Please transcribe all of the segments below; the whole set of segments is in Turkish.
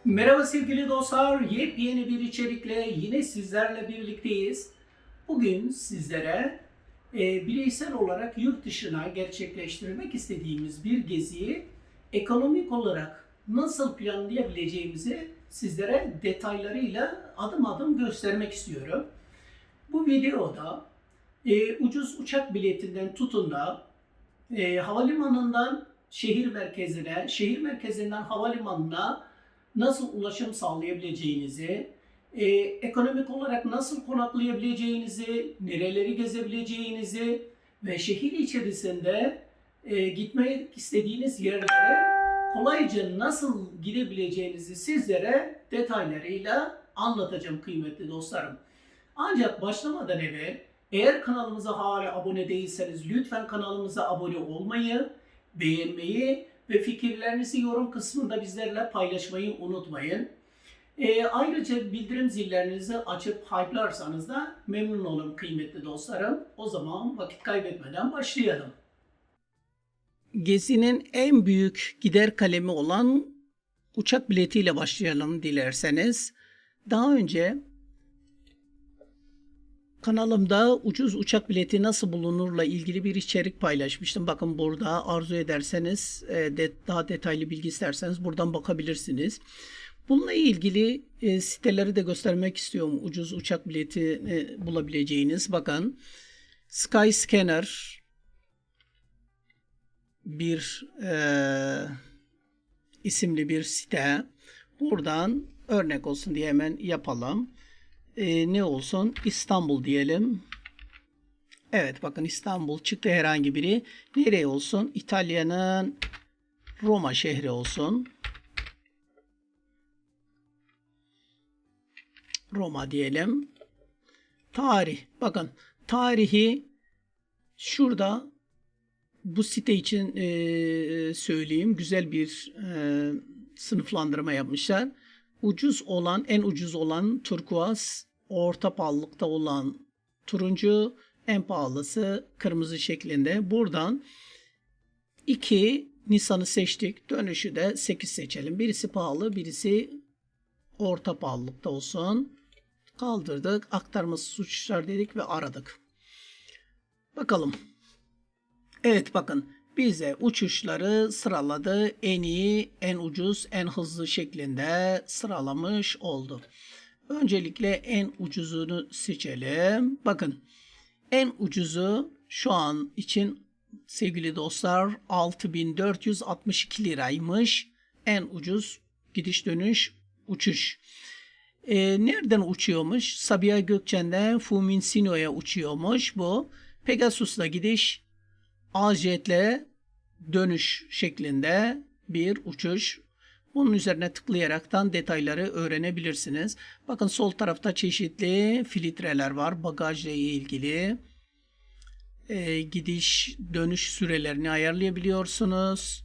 Merhaba sevgili dostlar, yepyeni bir içerikle yine sizlerle birlikteyiz. Bugün sizlere bireysel olarak yurt dışına gerçekleştirmek istediğimiz bir geziyi ekonomik olarak nasıl planlayabileceğimizi sizlere detaylarıyla adım adım göstermek istiyorum. Bu videoda ucuz uçak biletinden tutun da havalimanından şehir merkezine, şehir merkezinden havalimanına nasıl ulaşım sağlayabileceğinizi, ekonomik olarak nasıl konaklayabileceğinizi, nereleri gezebileceğinizi ve şehir içerisinde gitmek istediğiniz yerlere kolayca nasıl gidebileceğinizi sizlere detaylarıyla anlatacağım kıymetli dostlarım. Ancak başlamadan evvel eğer kanalımıza hala abone değilseniz lütfen kanalımıza abone olmayı, beğenmeyi ve fikirlerinizi yorum kısmında bizlerle paylaşmayı unutmayın. Ayrıca bildirim zillerinizi açıp hype'larsanız da memnun olurum kıymetli dostlarım. O zaman vakit kaybetmeden başlayalım. Gezinin en büyük gider kalemi olan uçak biletiyle başlayalım dilerseniz. Daha önce kanalımda ucuz uçak bileti nasıl bulunurla ilgili bir içerik paylaşmıştım. Bakın burada arzu ederseniz daha detaylı bilgi isterseniz buradan bakabilirsiniz. Bununla ilgili siteleri de göstermek istiyorum. Ucuz uçak bileti bulabileceğiniz. Bakın Skyscanner bir isimli bir site. Buradan örnek olsun diye hemen yapalım. Ne olsun? İstanbul diyelim. Evet bakın İstanbul çıktı herhangi biri. Nereye olsun? İtalya'nın Roma şehri olsun. Roma diyelim. Tarih. Bakın tarihi şurada bu site için söyleyeyim. Güzel bir sınıflandırma yapmışlar. Ucuz olan, en ucuz olan turkuaz, orta pahalılıkta olan turuncu, en pahalısı kırmızı şeklinde. Buradan 2 Nisan'ı seçtik. Dönüşü de 8 seçelim. Birisi pahalı, birisi orta pahalılıkta olsun. Kaldırdık. Aktarması uçuşlar dedik ve aradık. Bakalım. Evet bakın. Bize uçuşları sıraladı. En iyi, en ucuz, en hızlı şeklinde sıralamış oldu. Öncelikle en ucuzunu seçelim. Bakın en ucuzu şu an için sevgili dostlar 6.462 liraymış. En ucuz gidiş dönüş uçuş. Nereden uçuyormuş? Sabiha Gökçen'den Fuminsino'ya uçuyormuş bu. Pegasus'la gidiş, AJet'le dönüş şeklinde bir uçuş. Bunun üzerine tıklayaraktan detayları öğrenebilirsiniz. Bakın sol tarafta çeşitli filtreler var. Bagajla ilgili gidiş dönüş sürelerini ayarlayabiliyorsunuz.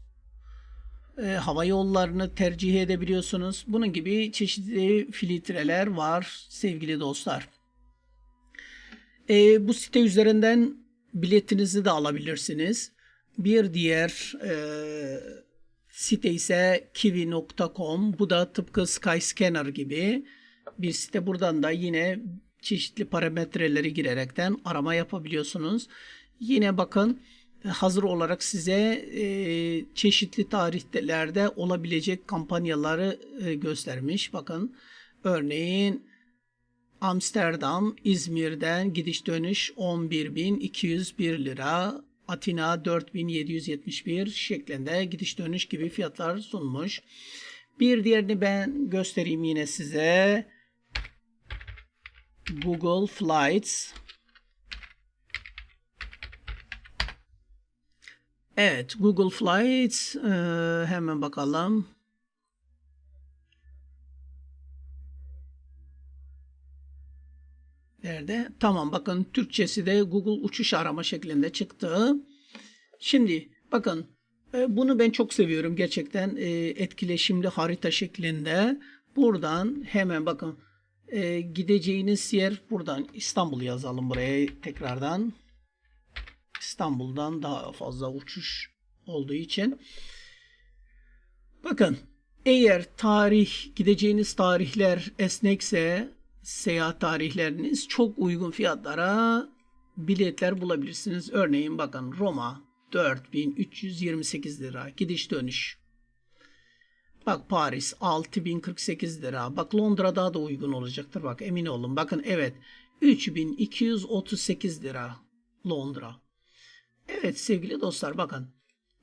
Hava yollarını tercih edebiliyorsunuz. Bunun gibi çeşitli filtreler var sevgili dostlar. Bu site üzerinden biletinizi de alabilirsiniz. Bir diğer site ise kiwi.com. Bu da tıpkı Skyscanner gibi bir site. Buradan da yine çeşitli parametreleri girerekten arama yapabiliyorsunuz. Yine bakın hazır olarak size çeşitli tarihlerde olabilecek kampanyaları göstermiş. Bakın örneğin Amsterdam, İzmir'den gidiş dönüş 11.201 lira, Atina 4.771 şeklinde gidiş dönüş gibi fiyatlar sunmuş. Bir diğerini ben göstereyim yine size. Google Flights. Evet, Google Flights hemen bakalım. Nerede? Tamam bakın Türkçesi de Google uçuş arama şeklinde çıktı. Şimdi bakın bunu ben çok seviyorum gerçekten etkileşimli harita şeklinde. Buradan hemen bakın gideceğiniz yer buradan İstanbul yazalım buraya tekrardan. İstanbul'dan daha fazla uçuş olduğu için. Bakın Eğer gideceğiniz tarihler esnekse, seyahat tarihleriniz, çok uygun fiyatlara biletler bulabilirsiniz. Örneğin bakın, Roma 4.328 lira gidiş dönüş. Bak, Paris 6.048 lira. Bak, Londra daha da uygun olacaktır. Bak, emin olun. Bakın, evet, 3.238 lira Londra. Evet sevgili dostlar, bakın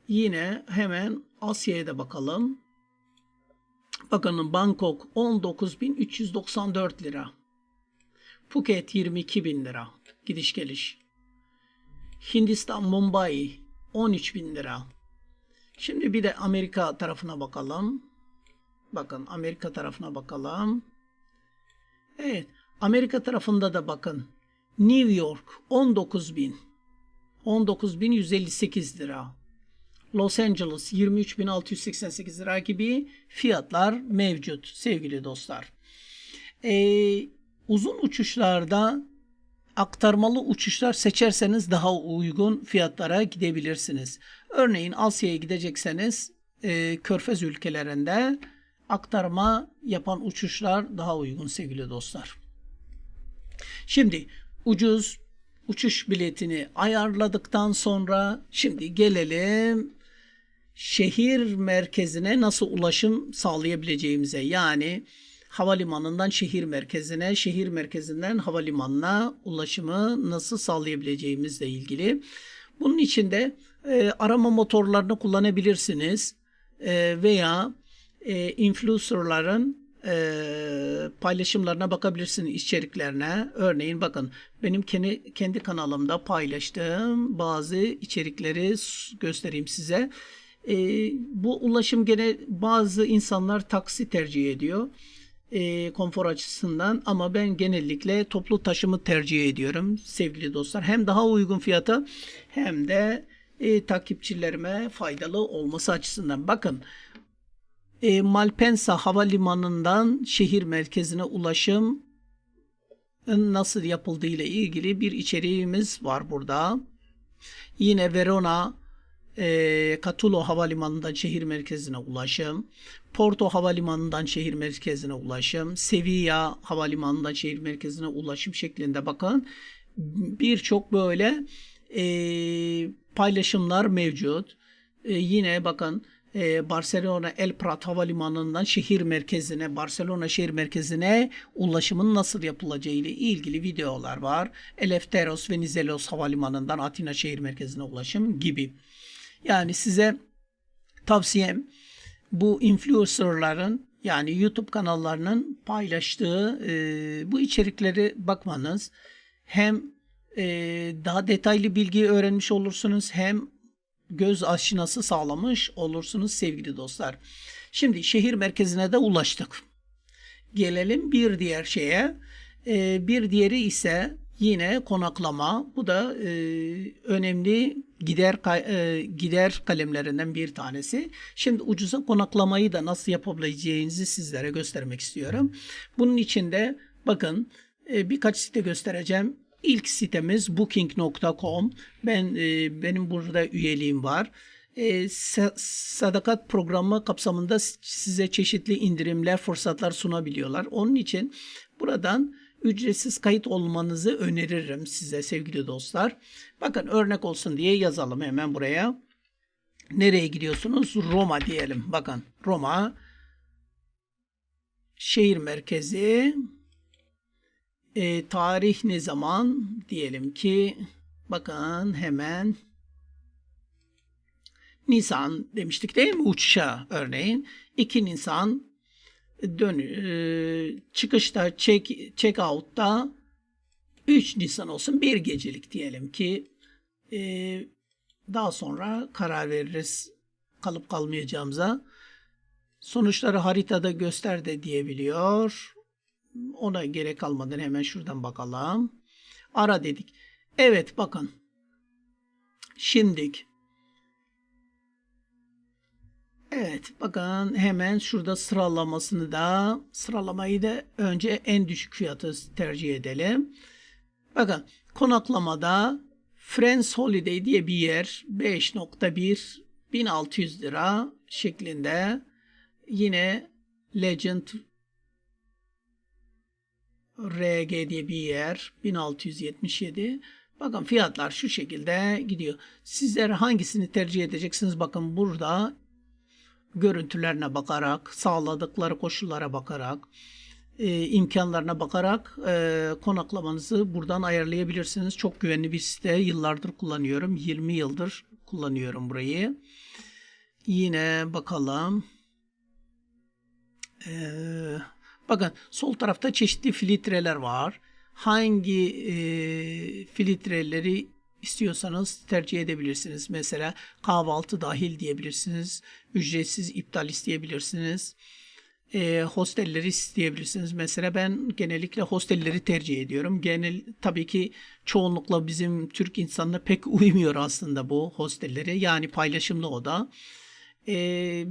yine hemen Asya'ya da bakalım. Bakın, Bangkok 19.394 lira. Phuket 22.000 lira gidiş geliş. Hindistan Mumbai 13.000 lira. Şimdi bir de Amerika tarafına bakalım. Bakın, Amerika tarafına bakalım. Evet, Amerika tarafında da bakın, New York 19.158 lira. Los Angeles 23.688 lira gibi fiyatlar mevcut sevgili dostlar. Uzun uçuşlarda aktarmalı uçuşlar seçerseniz daha uygun fiyatlara gidebilirsiniz. Örneğin Asya'ya gidecekseniz Körfez ülkelerinde aktarma yapan uçuşlar daha uygun sevgili dostlar. Şimdi ucuz uçuş biletini ayarladıktan sonra şimdi gelelim şehir merkezine nasıl ulaşım sağlayabileceğimize. Yani havalimanından şehir merkezine, şehir merkezinden havalimanına ulaşımı nasıl sağlayabileceğimizle ilgili. Bunun için de arama motorlarını kullanabilirsiniz veya influencerların paylaşımlarına bakabilirsiniz, içeriklerine. Örneğin bakın, benim kendi kanalımda paylaştığım bazı içerikleri göstereyim size. Bu ulaşım, gene bazı insanlar taksi tercih ediyor konfor açısından, ama ben genellikle toplu taşımı tercih ediyorum sevgili dostlar. Hem daha uygun fiyata hem de takipçilerime faydalı olması açısından. Bakın, Malpensa Havalimanı'ndan şehir merkezine ulaşım nasıl yapıldığı ile ilgili bir içeriğimiz var burada. Yine Verona Catulo Havalimanı'ndan şehir merkezine ulaşım, Porto Havalimanı'ndan şehir merkezine ulaşım, Sevilla Havalimanı'ndan şehir merkezine ulaşım şeklinde bakın birçok böyle paylaşımlar mevcut. Yine bakın, Barcelona El Prat Havalimanı'ndan Barcelona şehir merkezine ulaşımın nasıl yapılacağı ile ilgili videolar var. Eleftheros Venizelos Havalimanı'ndan Atina şehir merkezine ulaşım gibi. Yani size tavsiyem, bu influencerların, yani YouTube kanallarının paylaştığı bu içerikleri bakmanız. Hem daha detaylı bilgi öğrenmiş olursunuz, hem göz aşinası sağlamış olursunuz sevgili dostlar. Şimdi şehir merkezine de ulaştık. Gelelim bir diğer şeye. Bir diğeri ise yine konaklama. Bu da önemli gider kalemlerinden bir tanesi. Şimdi ucuza konaklamayı da nasıl yapabileceğinizi sizlere göstermek istiyorum. Bunun için de bakın, birkaç site göstereceğim. İlk sitemiz booking.com. Benim burada üyeliğim var. Sadakat programı kapsamında size çeşitli indirimler, fırsatlar sunabiliyorlar. Onun için buradan ücretsiz kayıt olmanızı öneririm size sevgili dostlar. Bakın, örnek olsun diye yazalım hemen buraya. Nereye gidiyorsunuz? Roma diyelim. Bakın, Roma şehir merkezi. Tarih ne zaman? Diyelim ki bakın, hemen Nisan demiştik değil mi uçuşa? Örneğin 2 Nisan çıkışta, check out'ta 3 Nisan olsun, bir gecelik diyelim ki. Daha sonra karar veririz kalıp kalmayacağımıza. Sonuçları haritada göster de diyebiliyor. Ona gerek kalmadan hemen şuradan bakalım. Ara dedik. Evet bakın. Şimdilik. Evet bakın, hemen şurada sıralamayı da önce en düşük fiyatı tercih edelim. Bakın, konaklamada Friends Holiday diye bir yer 5.1 1600 lira şeklinde Yine Legend RG diye bir yer 1677. Bakın fiyatlar şu şekilde gidiyor. Sizler hangisini tercih edeceksiniz? Bakın burada görüntülerine bakarak, sağladıkları koşullara bakarak, imkanlarına bakarak konaklamanızı buradan ayarlayabilirsiniz. Çok güvenli bir site. Yıllardır kullanıyorum. 20 yıldır kullanıyorum burayı. Yine bakalım. Bakın sol tarafta çeşitli filtreler var. Hangi filtreleri istiyorsanız tercih edebilirsiniz. Mesela kahvaltı dahil diyebilirsiniz. Ücretsiz iptal isteyebilirsiniz. Hostelleri isteyebilirsiniz. Mesela ben genellikle hostelleri tercih ediyorum. Tabii ki çoğunlukla bizim Türk insanına pek uymuyor aslında bu hostelleri. Yani paylaşımlı oda.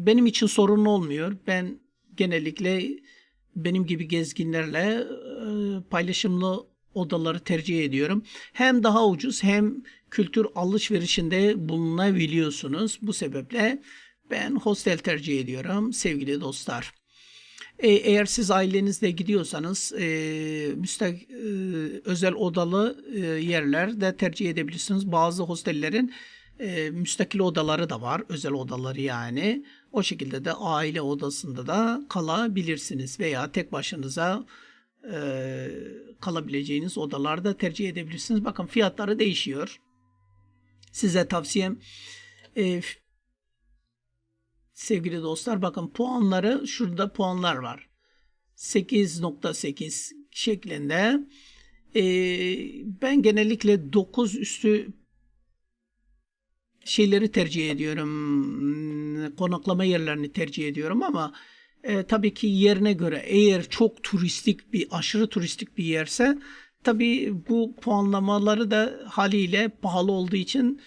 Benim için sorun olmuyor. Ben genellikle benim gibi gezginlerle paylaşımlı odaları tercih ediyorum. Hem daha ucuz hem kültür alışverişinde bulunabiliyorsunuz. Bu sebeple ben hostel tercih ediyorum sevgili dostlar. Eğer siz ailenizle gidiyorsanız özel odalı yerler de tercih edebilirsiniz. Bazı hostellerin müstakil odaları da var. Özel odaları yani. O şekilde de aile odasında da kalabilirsiniz veya tek başınıza kalabileceğiniz odalarda tercih edebilirsiniz. Bakın fiyatları değişiyor. Size tavsiyem sevgili dostlar, bakın puanları, şurada puanlar var. 8.8 şeklinde. Ben genellikle 9 üstü şeyleri tercih ediyorum. Konaklama yerlerini tercih ediyorum ama tabii ki yerine göre, eğer çok turistik bir, aşırı turistik bir yerse tabii bu puanlamaları da haliyle pahalı olduğu için,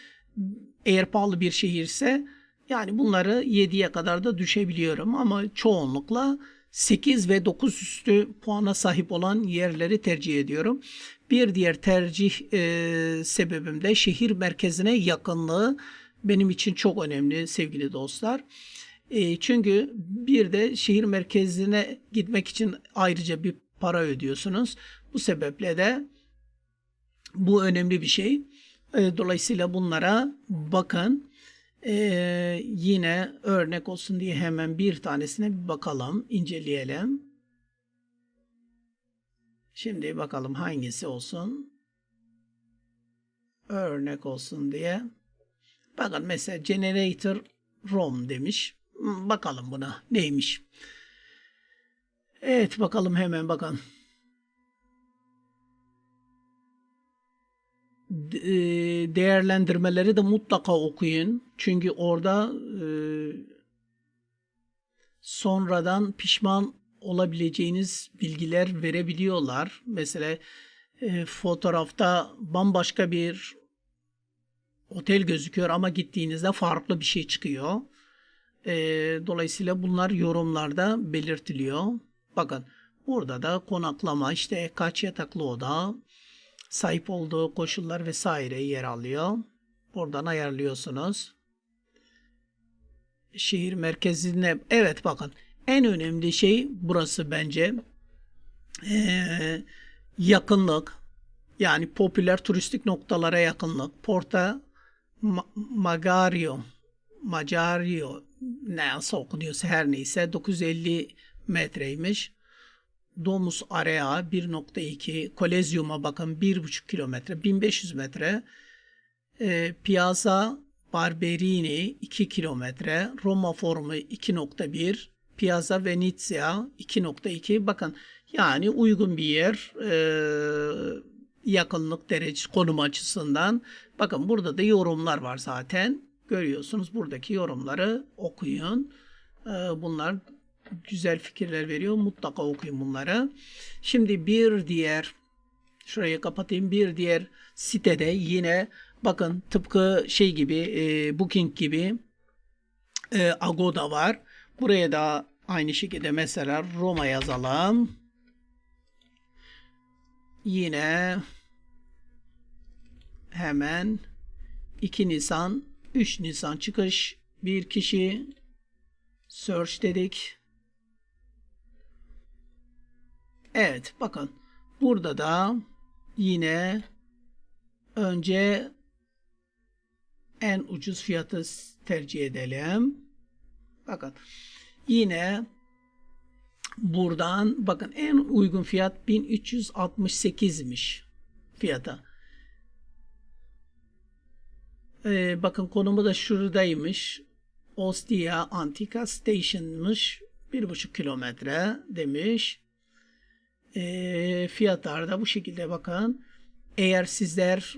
eğer pahalı bir şehirse yani bunları 7'ye kadar da düşebiliyorum ama çoğunlukla 8 ve 9 üstü puana sahip olan yerleri tercih ediyorum. Bir diğer tercih sebebim de şehir merkezine yakınlığı benim için çok önemli sevgili dostlar. Çünkü bir de şehir merkezine gitmek için ayrıca bir para ödüyorsunuz. Bu sebeple de bu önemli bir şey. Dolayısıyla bunlara bakın. Yine örnek olsun diye hemen bir tanesine bir bakalım, inceleyelim. Şimdi bakalım hangisi olsun. Örnek olsun diye. Bakın mesela Generator ROM demiş. Bakalım buna neymiş. Evet, bakalım hemen bakın. Değerlendirmeleri de mutlaka okuyun. Çünkü orada sonradan pişman olabileceğiniz bilgiler verebiliyorlar. Mesela fotoğrafta bambaşka bir otel gözüküyor ama gittiğinizde farklı bir şey çıkıyor. Dolayısıyla bunlar yorumlarda belirtiliyor. Bakın burada da konaklama, işte kaç yataklı oda, sahip olduğu koşullar vesaire yer alıyor. Buradan ayarlıyorsunuz. Şehir merkezine, evet bakın en önemli şey burası bence. Yakınlık, yani popüler turistik noktalara yakınlık. Porta Magario nasıl okunuyorsa her neyse 950 metreymiş. Domus Area 1.2, Kolezyum'a bakın 1.5 kilometre, 1500 metre. Piazza Barberini 2 kilometre, Roma Forumu 2.1, Piazza Venezia 2.2. Bakın yani uygun bir yer, yakınlık derecesi, konum açısından. Bakın burada da yorumlar var zaten. Görüyorsunuz, buradaki yorumları okuyun. Bunlar güzel fikirler veriyor. Mutlaka okuyun bunları. Şimdi bir diğer, şurayı kapatayım, bir diğer sitede yine bakın tıpkı şey gibi, Booking gibi Agoda var. Buraya da aynı şekilde mesela Roma yazalım. Yine hemen 2 Nisan 3 Nisan çıkış, bir kişi search dedik. Evet, bakın burada da yine önce en ucuz fiyatı tercih edelim. Bakın yine buradan bakın en uygun fiyat 1368'miş fiyata. Bakın konumu da şuradaymış. Ostia Antica Station'mış. 1,5 kilometre demiş. Fiyatlar da bu şekilde bakın. Eğer sizler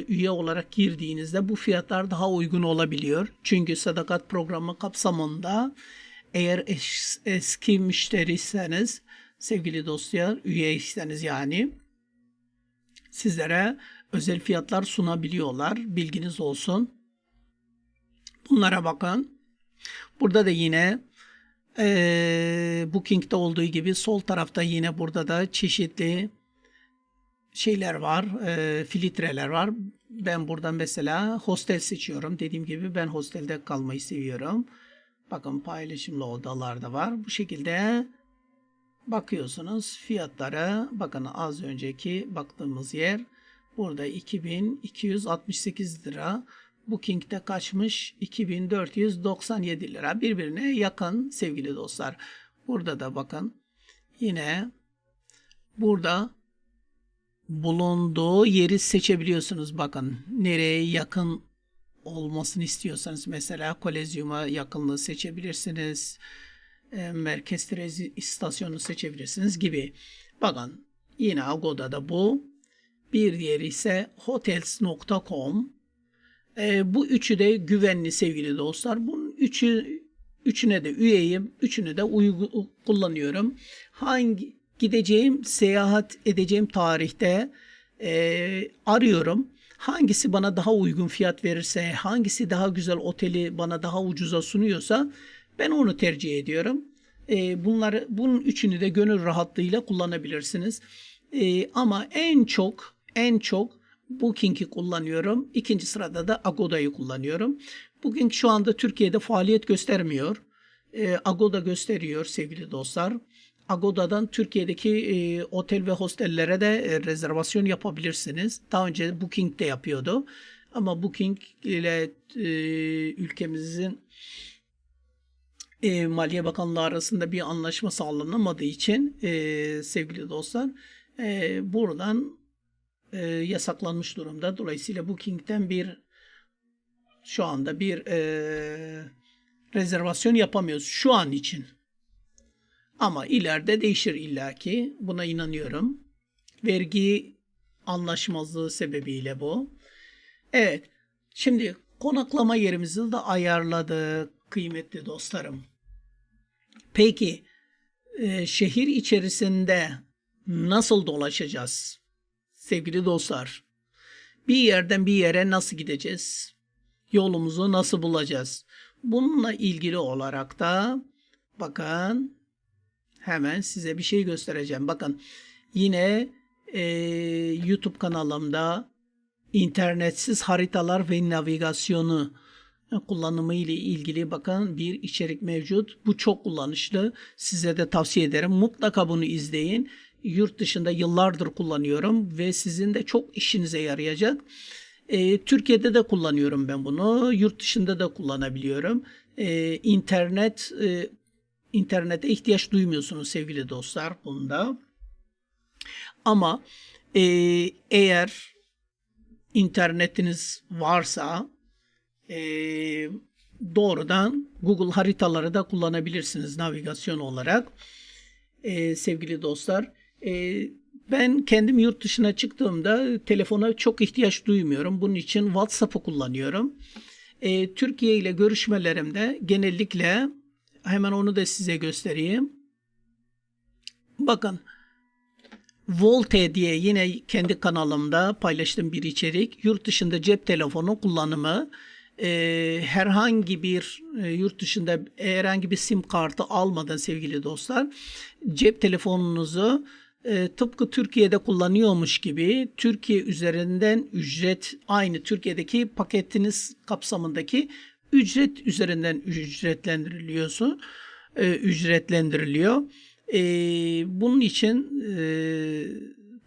üye olarak girdiğinizde bu fiyatlar daha uygun olabiliyor. Çünkü sadakat programı kapsamında eğer eski müşteriyseniz, sevgili dostlar, üyeyseniz yani sizlere özel fiyatlar sunabiliyorlar. Bilginiz olsun. Bunlara bakın. Burada da yine Booking'de olduğu gibi sol tarafta yine burada da çeşitli şeyler var, filtreler var. Ben buradan mesela hostel seçiyorum. Dediğim gibi ben hostelde kalmayı seviyorum. Bakın paylaşımlı odalar da var. Bu şekilde bakıyorsunuz fiyatlara. Bakın az önceki baktığımız yer burada 2268 lira. Booking'de kaçmış? 2497 lira. Birbirine yakın sevgili dostlar. Burada da bakın yine burada bulunduğu yeri seçebiliyorsunuz. Bakın nereye yakın olmasını istiyorsanız mesela Kolezyum'a yakınlığı seçebilirsiniz. Merkez Trezi istasyonunu seçebilirsiniz gibi. Bakın yine Agoda'da bu. Bir diğeri ise hotels.com. Bu üçü de güvenli sevgili dostlar. Bunun üçüne de üyeyim. Üçünü de kullanıyorum. Seyahat edeceğim tarihte arıyorum. Hangisi bana daha uygun fiyat verirse, hangisi daha güzel oteli bana daha ucuza sunuyorsa ben onu tercih ediyorum. Bunun üçünü de gönül rahatlığıyla kullanabilirsiniz. Ama en çok Booking'i kullanıyorum. İkinci sırada da Agoda'yı kullanıyorum. Booking şu anda Türkiye'de faaliyet göstermiyor. Agoda gösteriyor sevgili dostlar. Agoda'dan Türkiye'deki otel ve hostellere de rezervasyon yapabilirsiniz. Daha önce Booking de yapıyordu. Ama Booking ile ülkemizin Maliye Bakanlığı arasında bir anlaşma sağlanamadığı için sevgili dostlar buradan yasaklanmış durumda. Dolayısıyla Booking'den şu anda bir rezervasyon yapamıyoruz şu an için. Ama ileride değişir illaki. Buna inanıyorum. Vergi anlaşmazlığı sebebiyle bu. Evet. Şimdi konaklama yerimizi de ayarladık kıymetli dostlarım. Peki şehir içerisinde nasıl dolaşacağız? Sevgili dostlar, bir yerden bir yere nasıl gideceğiz? Yolumuzu nasıl bulacağız? Bununla ilgili olarak da bakın hemen size bir şey göstereceğim. Bakın yine YouTube kanalımda internetsiz haritalar ve navigasyonu kullanımı ile ilgili bakın bir içerik mevcut. Bu çok kullanışlı. Size de tavsiye ederim. Mutlaka bunu izleyin. Yurt dışında yıllardır kullanıyorum ve sizin de çok işinize yarayacak. Türkiye'de de kullanıyorum ben bunu. Yurt dışında da kullanabiliyorum. İnternete ihtiyaç duymuyorsunuz sevgili dostlar bunda. Ama eğer internetiniz varsa doğrudan Google haritaları da kullanabilirsiniz navigasyon olarak. Sevgili dostlar, ben kendim yurt dışına çıktığımda telefona çok ihtiyaç duymuyorum. Bunun için WhatsApp'ı kullanıyorum. Türkiye ile görüşmelerimde genellikle hemen onu da size göstereyim. Bakın Volte diye yine kendi kanalımda paylaştığım bir içerik. Yurt dışında cep telefonu kullanımı. Herhangi bir yurt dışında herhangi bir sim kartı almadan sevgili dostlar cep telefonunuzu tıpkı Türkiye'de kullanıyormuş gibi Türkiye üzerinden aynı Türkiye'deki paketiniz kapsamındaki ücret üzerinden ücretlendiriliyor. Bunun için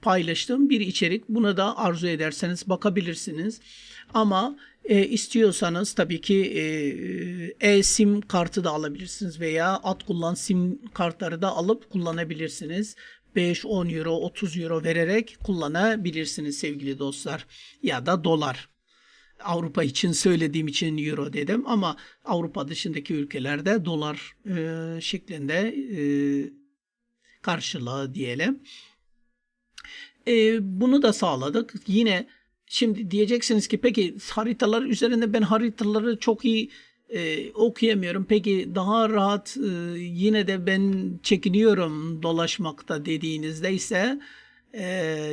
paylaştığım bir içerik. Buna da arzu ederseniz bakabilirsiniz. Ama istiyorsanız tabii ki e-sim kartı da alabilirsiniz veya at kullan sim kartları da alıp kullanabilirsiniz. 5, 10 euro, 30 euro vererek kullanabilirsiniz sevgili dostlar. Ya da dolar. Avrupa için söylediğim için euro dedim ama Avrupa dışındaki ülkelerde dolar şeklinde karşılığı diyelim. Bunu da sağladık. Yine şimdi diyeceksiniz ki peki haritalar üzerinde ben haritaları çok iyi okuyamıyorum. Peki daha rahat yine de ben çekiniyorum dolaşmakta dediğinizde ise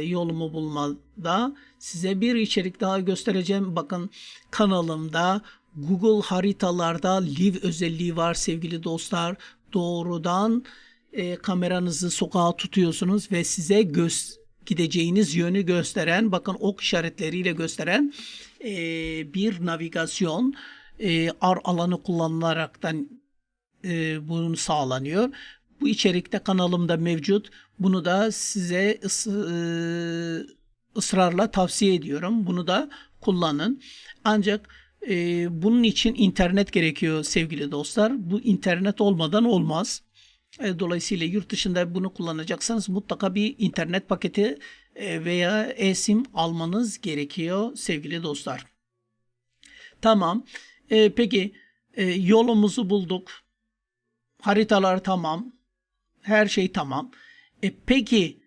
yolumu bulmada size bir içerik daha göstereceğim. Bakın kanalımda Google haritalarda live özelliği var sevgili dostlar. Doğrudan kameranızı sokağa tutuyorsunuz ve size gideceğiniz yönü gösteren, bakın ok işaretleriyle gösteren bir navigasyon alanı kullanılaraktan bunun sağlanıyor. Bu içerikte kanalımda mevcut. Bunu da size ısrarla tavsiye ediyorum. Bunu da kullanın. Ancak bunun için internet gerekiyor sevgili dostlar. Bu internet olmadan olmaz. Dolayısıyla yurt dışında bunu kullanacaksanız mutlaka bir internet paketi veya eSIM almanız gerekiyor sevgili dostlar. Tamam. Peki yolumuzu bulduk. Haritalar tamam. Her şey tamam. Peki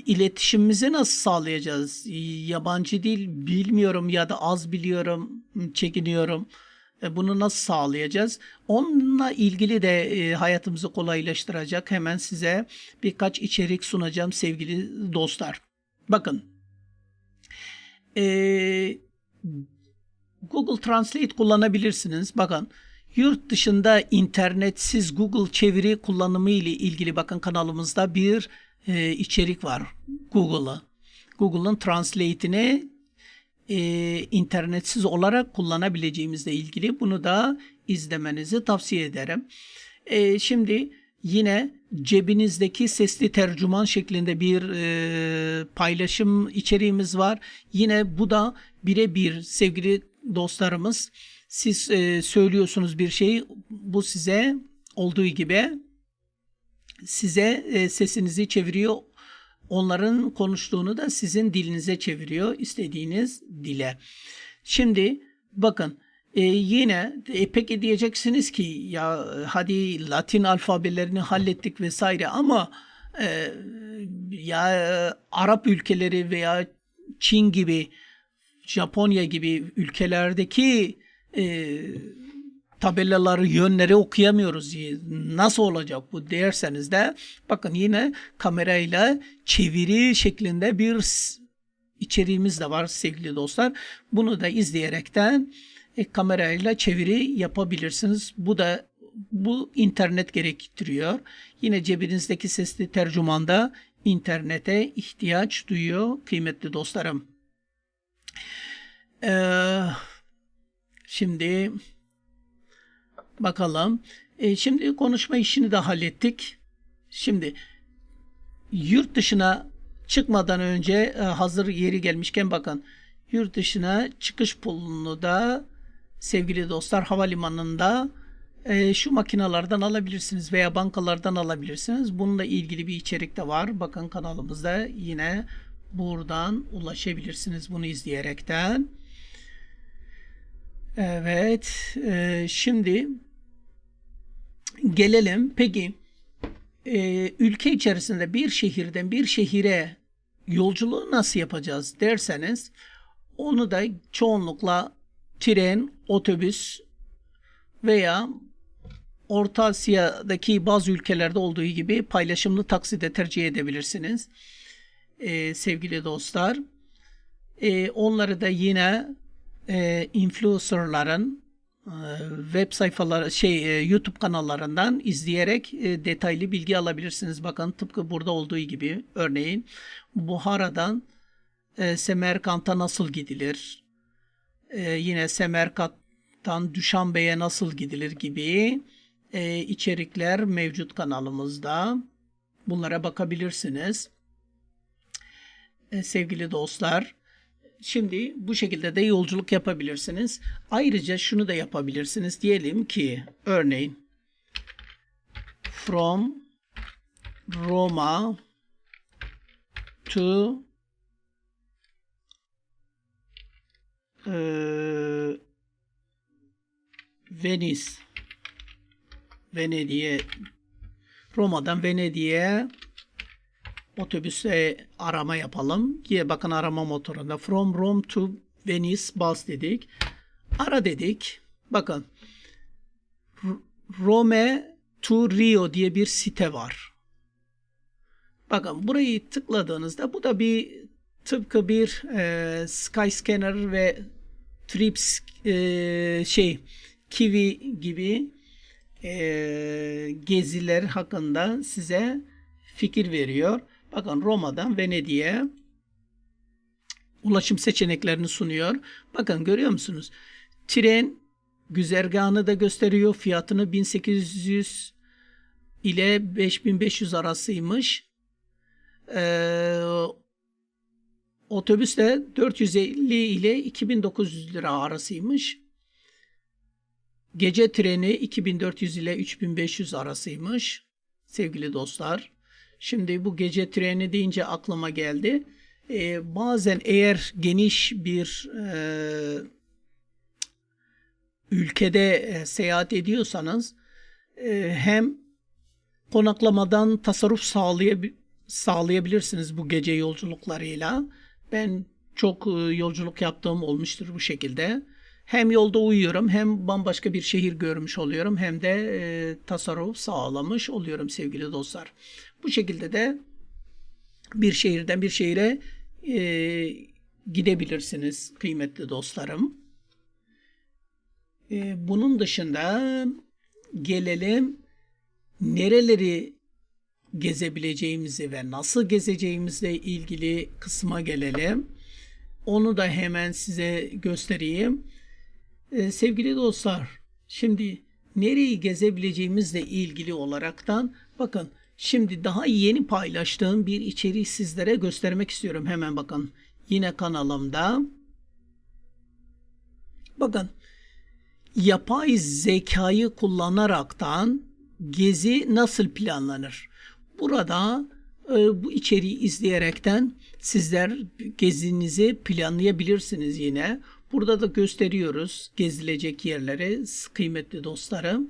iletişimimizi nasıl sağlayacağız? Yabancı dil bilmiyorum ya da az biliyorum, çekiniyorum. Bunu nasıl sağlayacağız? Onunla ilgili de hayatımızı kolaylaştıracak hemen size birkaç içerik sunacağım sevgili dostlar. Bakın, Google Translate kullanabilirsiniz. Bakın, yurt dışında internetsiz Google çeviri kullanımı ile ilgili bakın kanalımızda bir içerik var. Google'ın Translate'ini internetsiz olarak kullanabileceğimizle ilgili bunu da izlemenizi tavsiye ederim. Şimdi yine cebinizdeki sesli tercüman şeklinde bir paylaşım içeriğimiz var. Yine bu da birebir sevgili dostlarımız, siz söylüyorsunuz bir şeyi, bu size olduğu gibi size sesinizi çeviriyor. Onların konuştuğunu da sizin dilinize çeviriyor, istediğiniz dile. Şimdi bakın yine peki diyeceksiniz ki ya hadi Latin alfabelerini hallettik vesaire ama ya Arap ülkeleri veya Çin gibi, Japonya gibi ülkelerdeki tabelaları, yönleri okuyamıyoruz. Nasıl olacak bu derseniz de bakın yine kamerayla çeviri şeklinde bir içeriğimiz de var sevgili dostlar. Bunu da izleyerekten kamerayla çeviri yapabilirsiniz. Bu internet gerektiriyor. Yine cebinizdeki sesli tercümanda internete ihtiyaç duyuyor kıymetli dostlarım. Şimdi bakalım. Şimdi konuşma işini de hallettik. Şimdi yurt dışına çıkmadan önce hazır yeri gelmişken bakın, yurt dışına çıkış pulunu da sevgili dostlar havalimanında şu makinalardan alabilirsiniz veya bankalardan alabilirsiniz. Bununla ilgili bir içerik de var. Bakın kanalımızda yine buradan ulaşabilirsiniz bunu izleyerekten. Evet. Şimdi gelelim. Peki ülke içerisinde bir şehirden bir şehire yolculuğu nasıl yapacağız derseniz, onu da çoğunlukla tren, otobüs veya Orta Asya'daki bazı ülkelerde olduğu gibi paylaşımlı takside tercih edebilirsiniz. Sevgili dostlar. Onları da yine influencerların web sayfaları YouTube kanallarından izleyerek detaylı bilgi alabilirsiniz. Bakın tıpkı burada olduğu gibi örneğin Buhara'dan Semerkant'a nasıl gidilir? Yine Semerkant'tan Duşanbe'ye nasıl gidilir gibi içerikler mevcut kanalımızda. Bunlara bakabilirsiniz. Sevgili dostlar, şimdi bu şekilde de yolculuk yapabilirsiniz. Ayrıca şunu da yapabilirsiniz. Diyelim ki örneğin from Roma to Venice. Venedik'e, Roma'dan Venedik'e otobüse arama yapalım. Bakın arama motorunda from Rome to Venice bas dedik. Ara dedik. Bakın Rome to Rio diye bir site var. Bakın burayı tıkladığınızda bu da tıpkı bir Skyscanner ve Trips Kiwi gibi geziler hakkında size fikir veriyor. Bakın Roma'dan Venedik'e ulaşım seçeneklerini sunuyor. Bakın görüyor musunuz? Tren güzergahını da gösteriyor. Fiyatını 1800 ile 5500 arasıymış. Otobüs de 450 ile 2900 lira arasıymış. Gece treni 2400 ile 3500 arasıymış. Sevgili dostlar. Şimdi bu gece treni deyince aklıma geldi. Bazen eğer geniş bir ülkede seyahat ediyorsanız hem konaklamadan tasarruf sağlayabilirsiniz bu gece yolculuklarıyla. Ben çok yolculuk yaptığım olmuştur bu şekilde. Hem yolda uyuyorum, hem bambaşka bir şehir görmüş oluyorum, hem de tasarruf sağlamış oluyorum sevgili dostlar. Bu şekilde de bir şehirden bir şehire gidebilirsiniz kıymetli dostlarım. Bunun dışında gelelim nereleri gezebileceğimizi ve nasıl gezeceğimizle ilgili kısma gelelim. Onu da hemen size göstereyim. Sevgili dostlar, şimdi nereyi gezebileceğimizle ilgili olaraktan bakın şimdi daha yeni paylaştığım bir içeriği sizlere göstermek istiyorum. Hemen bakın yine kanalımda. Bakın yapay zekayı kullanaraktan gezi nasıl planlanır? Burada bu içeriği izleyerekten sizler gezinizi planlayabilirsiniz yine. Burada da gösteriyoruz gezilecek yerleri kıymetli dostlarım.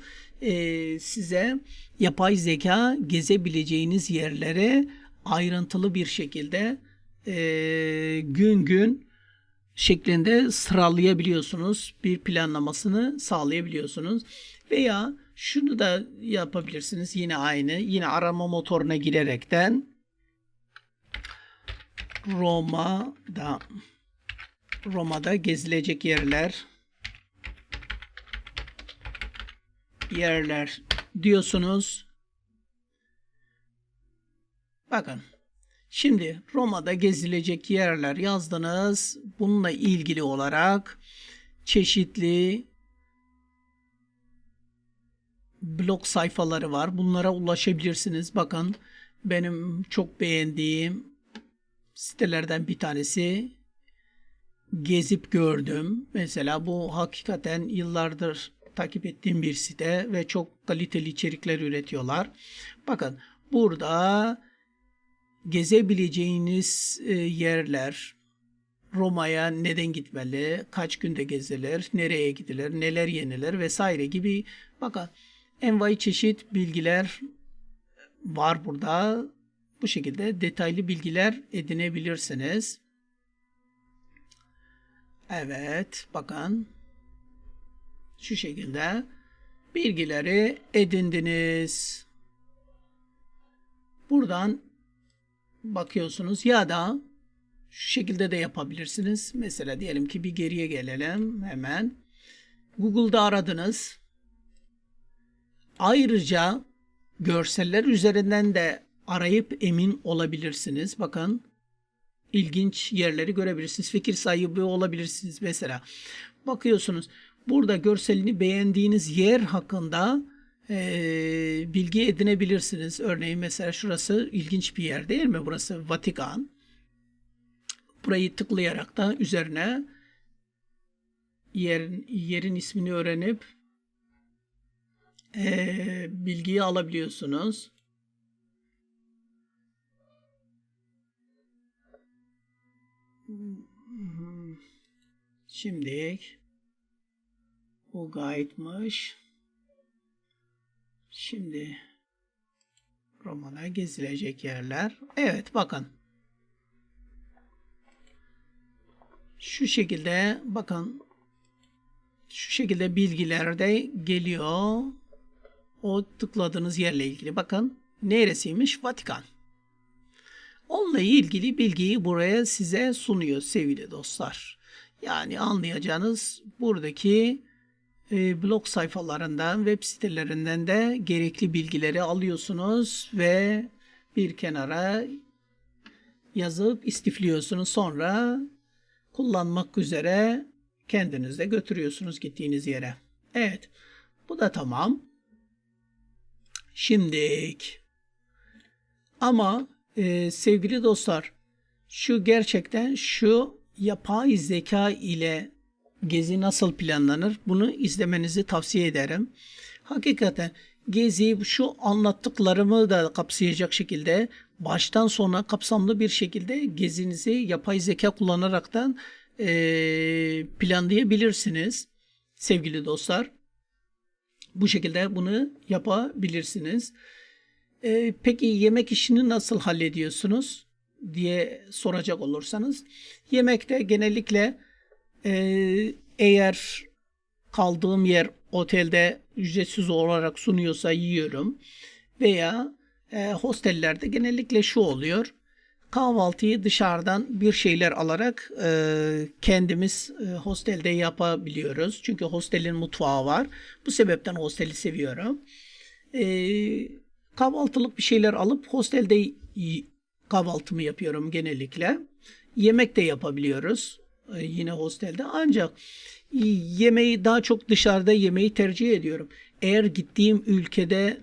Size yapay zeka gezebileceğiniz yerleri ayrıntılı bir şekilde gün gün şeklinde sıralayabiliyorsunuz. Bir planlamasını sağlayabiliyorsunuz. Veya şunu da yapabilirsiniz. Yine aynı. Yine arama motoruna girerekten Roma'da gezilecek yerler diyorsunuz. Bakın. Şimdi Roma'da gezilecek yerler yazdınız. Bununla ilgili olarak çeşitli blog sayfaları var. Bunlara ulaşabilirsiniz. Bakın benim çok beğendiğim sitelerden bir tanesi gezip gördüm. Mesela bu hakikaten yıllardır takip ettiğim bir site ve çok kaliteli içerikler üretiyorlar. Bakın burada gezebileceğiniz yerler, Roma'ya neden gitmeli, kaç günde gezilir, nereye gidilir, neler yenilir vesaire gibi bakın envai çeşit bilgiler var burada. Bu şekilde detaylı bilgiler edinebilirsiniz. Evet, bakın şu şekilde bilgileri edindiniz. Buradan bakıyorsunuz ya da şu şekilde de yapabilirsiniz. Mesela diyelim ki bir geriye gelelim hemen. Google'da aradınız. Ayrıca görseller üzerinden de arayıp emin olabilirsiniz. Bakın ilginç yerleri görebilirsiniz. Fikir sahibi olabilirsiniz. Mesela bakıyorsunuz burada görselini beğendiğiniz yer hakkında bilgi edinebilirsiniz. Örneğin mesela şurası ilginç bir yer değil mi? Burası Vatikan. Burayı tıklayarak da üzerine yerin ismini öğrenip bilgiyi alabiliyorsunuz. Şimdi bu guide'mış. Şimdi Roma'da gezilecek yerler. Evet, bakın. Şu şekilde bakın. Şu şekilde bilgiler de geliyor. O tıkladığınız yerle ilgili. Bakın neresiymiş? Vatikan. Onunla ilgili bilgiyi buraya size sunuyor sevgili dostlar. Yani anlayacağınız buradaki blog sayfalarından, web sitelerinden de gerekli bilgileri alıyorsunuz ve bir kenara yazıp istifliyorsunuz. Sonra kullanmak üzere kendiniz de götürüyorsunuz gittiğiniz yere. Evet, bu da tamam. Şimdilik. Ama sevgili dostlar, gerçekten şu yapay zeka ile gezi nasıl planlanır? Bunu izlemenizi tavsiye ederim. Hakikaten gezi şu anlattıklarımı da kapsayacak şekilde baştan sona kapsamlı bir şekilde gezinizi yapay zeka kullanaraktan planlayabilirsiniz sevgili dostlar. Bu şekilde bunu yapabilirsiniz. Peki yemek işini nasıl hallediyorsunuz diye soracak olursanız, yemekte genellikle eğer kaldığım yer otelde ücretsiz olarak sunuyorsa yiyorum veya hostellerde genellikle şu oluyor. Kahvaltıyı dışarıdan bir şeyler alarak kendimiz hostelde yapabiliyoruz. Çünkü hostelin mutfağı var. Bu sebepten hosteli seviyorum. Kahvaltılık bir şeyler alıp hostelde kahvaltımı yapıyorum genellikle. Yemek de yapabiliyoruz yine hostelde. Ancak yemeği daha çok dışarıda yemeği tercih ediyorum. Eğer gittiğim ülkede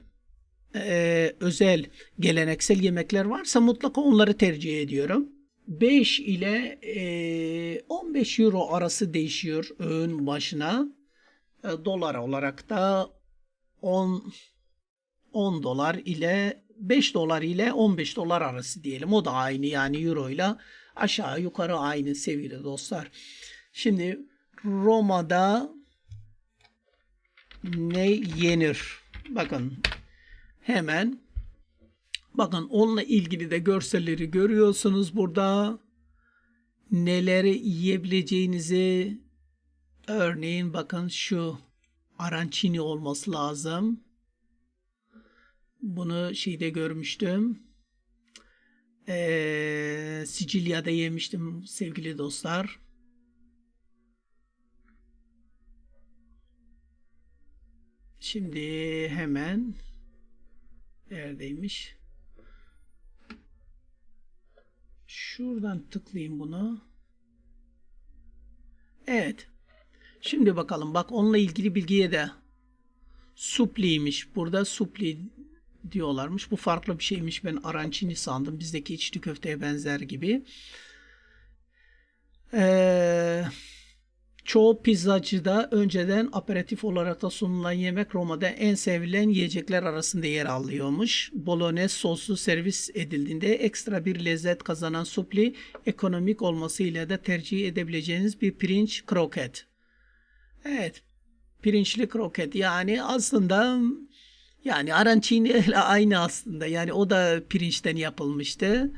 özel geleneksel yemekler varsa mutlaka onları tercih ediyorum. 5 ile 15 euro arası değişiyor öğün başına. Dolar olarak da 10 dolar ile 5 dolar ile 15 dolar arası diyelim. O da aynı, yani euro ile aşağı yukarı aynı sevgili dostlar. Şimdi Roma'da ne yenir? Bakın hemen bakın, onunla ilgili de görselleri görüyorsunuz burada. Neleri yiyebileceğinizi, örneğin bakın şu arancini olması lazım. Bunu şeyde görmüştüm. Sicilya'da yemiştim sevgili dostlar. Şimdi hemen neredeymiş? Şuradan tıklayayım bunu. Evet. Şimdi bakalım. Bak, onunla ilgili bilgiye de supliymiş. Burada supli diyorlarmış. Bu farklı bir şeymiş. Ben arancini sandım. Bizdeki içli köfteye benzer gibi. Çoğu pizzacıda önceden aperatif olarak da sunulan yemek Roma'da en sevilen yiyecekler arasında yer alıyormuş. Bolognese soslu servis edildiğinde ekstra bir lezzet kazanan supli, ekonomik olmasıyla da tercih edebileceğiniz bir pirinç kroket. Evet, pirinçli kroket, yani aslında yani arancini ile aynı aslında. Yani o da pirinçten yapılmıştı.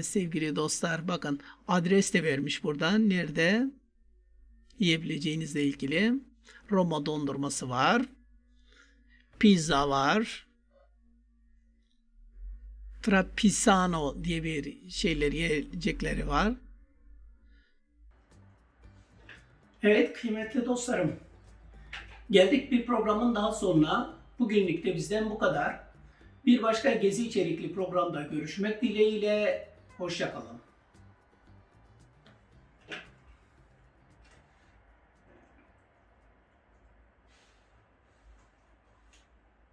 Sevgili dostlar, bakın adres de vermiş buradan. Nerede yiyebileceğinizle ilgili. Roma dondurması var. Pizza var. Trapisano diye bir yiyecekleri var. Evet kıymetli dostlarım. Geldik bir programın daha sonuna. Bugünlük de bizden bu kadar. Bir başka gezi içerikli programda görüşmek dileğiyle. Hoşça kalın.